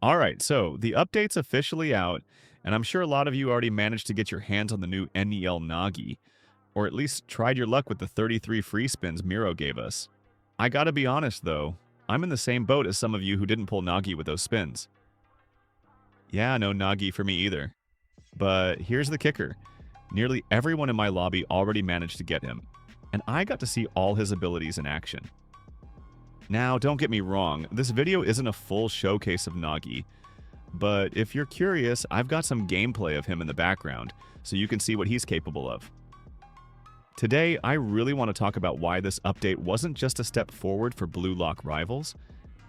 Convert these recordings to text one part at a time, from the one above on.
All right, so the update's officially out, and I'm sure a lot of you already managed to get your hands on the new NEL Nagi, or at least tried your luck with the 33 free spins Miro gave us. I gotta be honest though, I'm in the same boat as some of you who didn't pull Nagi with those spins. Yeah, no Nagi for me either. But here's the kicker. Nearly everyone in my lobby already managed to get him, and I got to see all his abilities in action. Now, don't get me wrong, this video isn't a full showcase of Nagi, but if you're curious, I've got some gameplay of him in the background, so you can see what he's capable of. Today, I really want to talk about why this update wasn't just a step forward for Blue Lock rivals.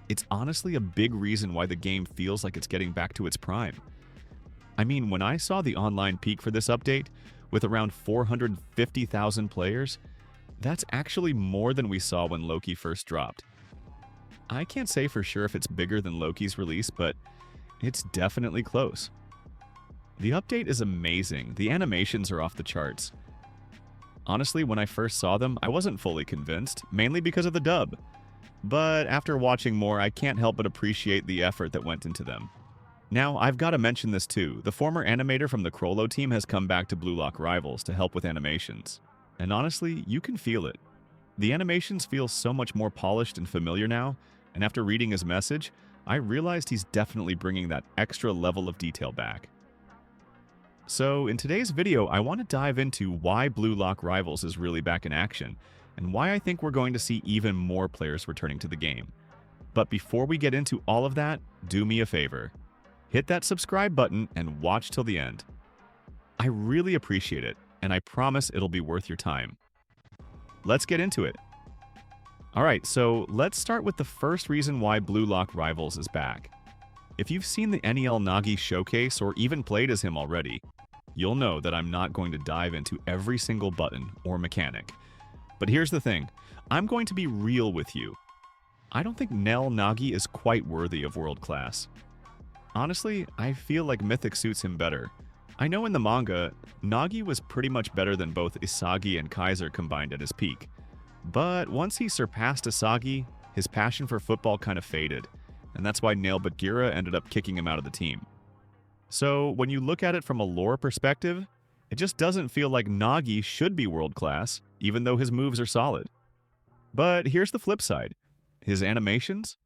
It's honestly a big reason why the game feels like it's getting back to its prime. I mean, when I saw the online peak for this update, with around 450,000 players, that's actually more than we saw when Loki first dropped. I can't say for sure if it's bigger than Loki's release, but it's definitely close. The update is amazing. The animations are off the charts. Honestly, when I first saw them, I wasn't fully convinced, mainly because of the dub. But after watching more, I can't help but appreciate the effort that went into them. Now, I've got to mention this too. The former animator from the Crollo team has come back to Blue Lock Rivals to help with animations. And honestly, you can feel it. The animations feel so much more polished and familiar now, and after reading his message, I realized he's definitely bringing that extra level of detail back. So, in today's video, I want to dive into why Blue Lock Rivals is really back in action, and why I think we're going to see even more players returning to the game. But before we get into all of that, do me a favor. Hit that subscribe button and watch till the end. I really appreciate it, and I promise it'll be worth your time. Let's get into it. Alright, so let's start with the first reason why Blue Lock Rivals is back. If you've seen the NEL Nagi showcase or even played as him already, you'll know that I'm not going to dive into every single button or mechanic. But here's the thing, I'm going to be real with you. I don't think NEL Nagi is quite worthy of world class. Honestly, I feel like Mythic suits him better. I know in the manga, Nagi was pretty much better than both Isagi and Kaiser combined at his peak. But once he surpassed Isagi, his passion for football kind of faded, and that's why Nail Bagheera ended up kicking him out of the team. So when you look at it from a lore perspective, it just doesn't feel like Nagi should be world class, even though his moves are solid. But here's the flip side. His animations?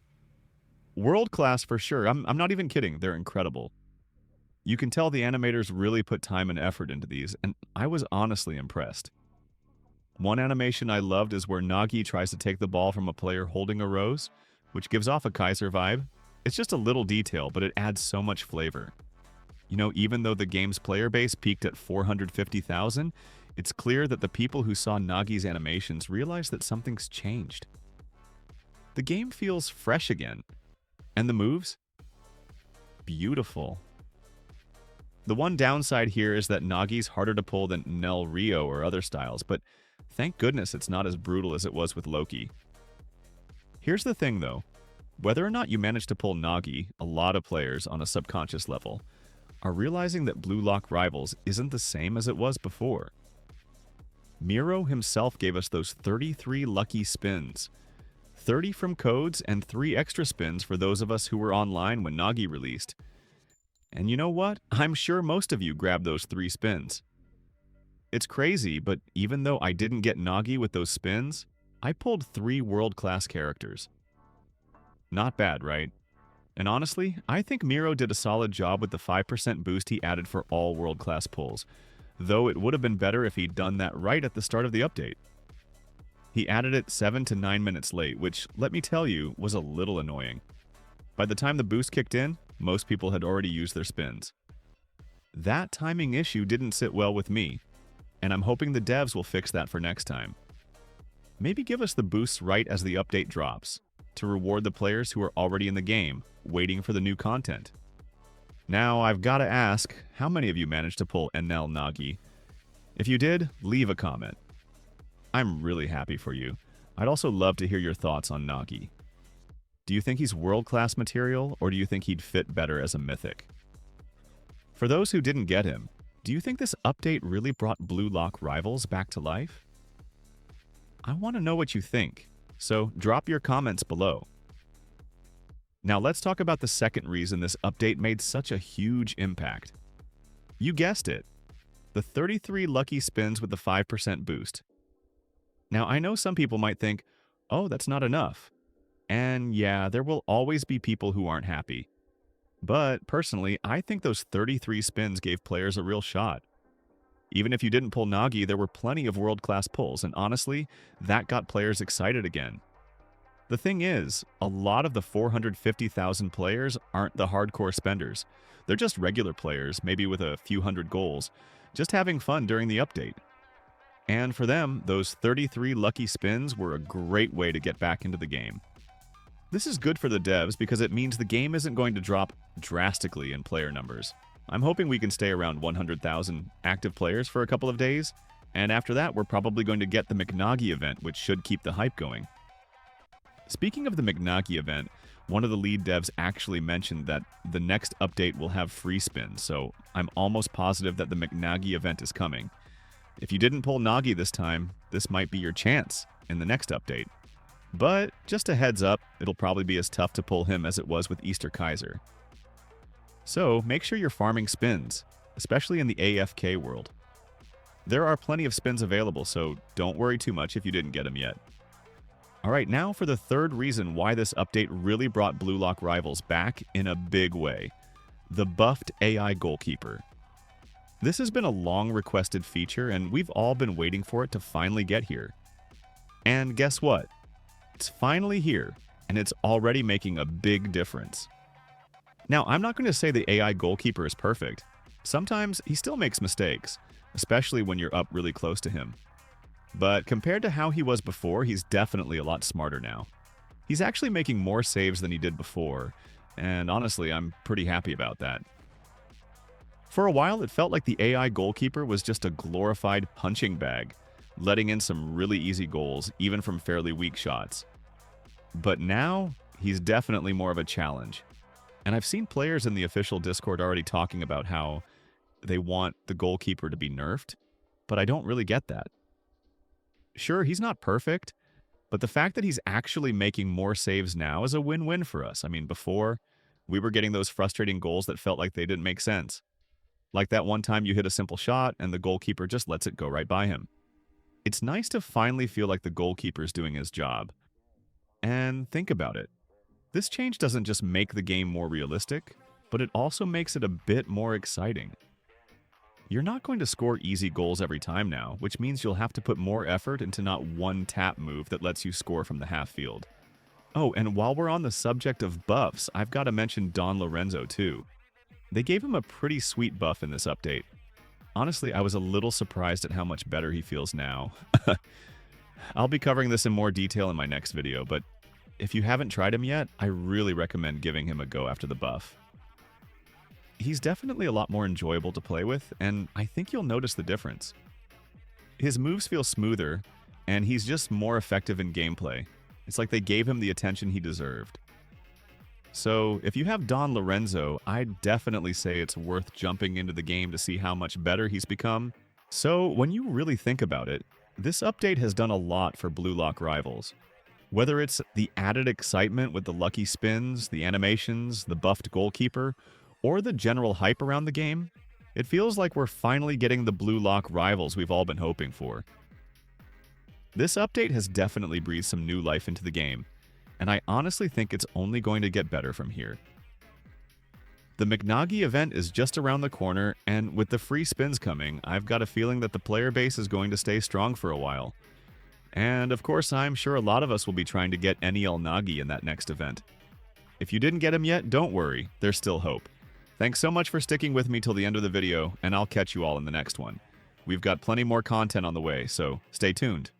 World class for sure. I'm not even kidding, they're incredible. You can tell the animators really put time and effort into these, and I was honestly impressed. One animation I loved is where Nagi tries to take the ball from a player holding a rose, which gives off a Kaiser vibe. It's just a little detail, but it adds so much flavor. You know, even though the game's player base peaked at 450,000, it's clear that the people who saw Nagi's animations realized that something's changed. The game feels fresh again. And the moves? Beautiful. The one downside here is that Nagi's harder to pull than Nel Rio or other styles, but thank goodness it's not as brutal as it was with Loki. Here's the thing though, whether or not you manage to pull Nagi, a lot of players on a subconscious level are realizing that Blue Lock Rivals isn't the same as it was before. Miro himself gave us those 33 lucky spins, 30 from codes and 3 extra spins for those of us who were online when Nagi released. And you know what? I'm sure most of you grabbed those 3 spins. It's crazy, but even though I didn't get Nagi with those spins, I pulled 3 world-class characters. Not bad, right? And honestly, I think Miro did a solid job with the 5% boost he added for all world-class pulls, though it would have been better if he'd done that right at the start of the update. He added it 7 to 9 minutes late, which, let me tell you, was a little annoying. By the time the boost kicked in, most people had already used their spins. That timing issue didn't sit well with me, and I'm hoping the devs will fix that for next time. Maybe give us the boosts right as the update drops, to reward the players who are already in the game, waiting for the new content. Now, I've got to ask, how many of you managed to pull NEL Nagi? If you did, leave a comment. I'm really happy for you. I'd also love to hear your thoughts on Nagi. Do you think he's world-class material, or do you think he'd fit better as a mythic? For those who didn't get him, do you think this update really brought Blue Lock Rivals back to life? I want to know what you think, so drop your comments below. Now let's talk about the second reason this update made such a huge impact. You guessed it, the 33 lucky spins with the 5% boost. Now I know some people might think, oh, that's not enough. And yeah, there will always be people who aren't happy. But personally, I think those 33 spins gave players a real shot. Even if you didn't pull Nagi, there were plenty of world-class pulls, and honestly, that got players excited again. The thing is, a lot of the 450,000 players aren't the hardcore spenders. They're just regular players, maybe with a few hundred goals, just having fun during the update. And for them, those 33 lucky spins were a great way to get back into the game. This is good for the devs because it means the game isn't going to drop drastically in player numbers. I'm hoping we can stay around 100,000 active players for a couple of days, and after that we're probably going to get the McNagi event, which should keep the hype going. Speaking of the McNagi event, one of the lead devs actually mentioned that the next update will have free spins, so I'm almost positive that the McNagi event is coming. If you didn't pull Nagi this time, this might be your chance in the next update. But just a heads up, it'll probably be as tough to pull him as it was with Easter Kaiser. So make sure you're farming spins, especially in the AFK world. There are plenty of spins available, so don't worry too much if you didn't get them yet. Alright, now for the third reason why this update really brought Blue Lock Rivals back in a big way. The buffed AI Goalkeeper. This has been a long requested feature, and we've all been waiting for it to finally get here. And guess what? It's finally here, and it's already making a big difference. Now, I'm not going to say the AI Goalkeeper is perfect. Sometimes he still makes mistakes, especially when you're up really close to him. But compared to how he was before, he's definitely a lot smarter now. He's actually making more saves than he did before, and honestly, I'm pretty happy about that. For a while, it felt like the AI Goalkeeper was just a glorified punching bag, letting in some really easy goals, even from fairly weak shots. But now, he's definitely more of a challenge. And I've seen players in the official Discord already talking about how they want the goalkeeper to be nerfed, but I don't really get that. Sure, he's not perfect, but the fact that he's actually making more saves now is a win-win for us. I mean, before, we were getting those frustrating goals that felt like they didn't make sense. Like that one time you hit a simple shot and the goalkeeper just lets it go right by him. It's nice to finally feel like the goalkeeper's doing his job. And think about it. This change doesn't just make the game more realistic, but it also makes it a bit more exciting. You're not going to score easy goals every time now, which means you'll have to put more effort into not one tap move that lets you score from the half field. Oh, and while we're on the subject of buffs, I've got to mention Don Lorenzo too. They gave him a pretty sweet buff in this update. Honestly, I was a little surprised at how much better he feels now. I'll be covering this in more detail in my next video, but if you haven't tried him yet, I really recommend giving him a go after the buff. He's definitely a lot more enjoyable to play with, and I think you'll notice the difference. His moves feel smoother, and he's just more effective in gameplay. It's like they gave him the attention he deserved. So, if you have Don Lorenzo, I'd definitely say it's worth jumping into the game to see how much better he's become. So, when you really think about it, this update has done a lot for Blue Lock Rivals. Whether it's the added excitement with the lucky spins, the animations, the buffed goalkeeper, or the general hype around the game, it feels like we're finally getting the Blue Lock Rivals we've all been hoping for. This update has definitely breathed some new life into the game, and I honestly think it's only going to get better from here. The McNagi event is just around the corner, and with the free spins coming, I've got a feeling that the player base is going to stay strong for a while. And of course, I'm sure a lot of us will be trying to get NEL Nagi in that next event. If you didn't get him yet, don't worry, there's still hope. Thanks so much for sticking with me till the end of the video, and I'll catch you all in the next one. We've got plenty more content on the way, so stay tuned.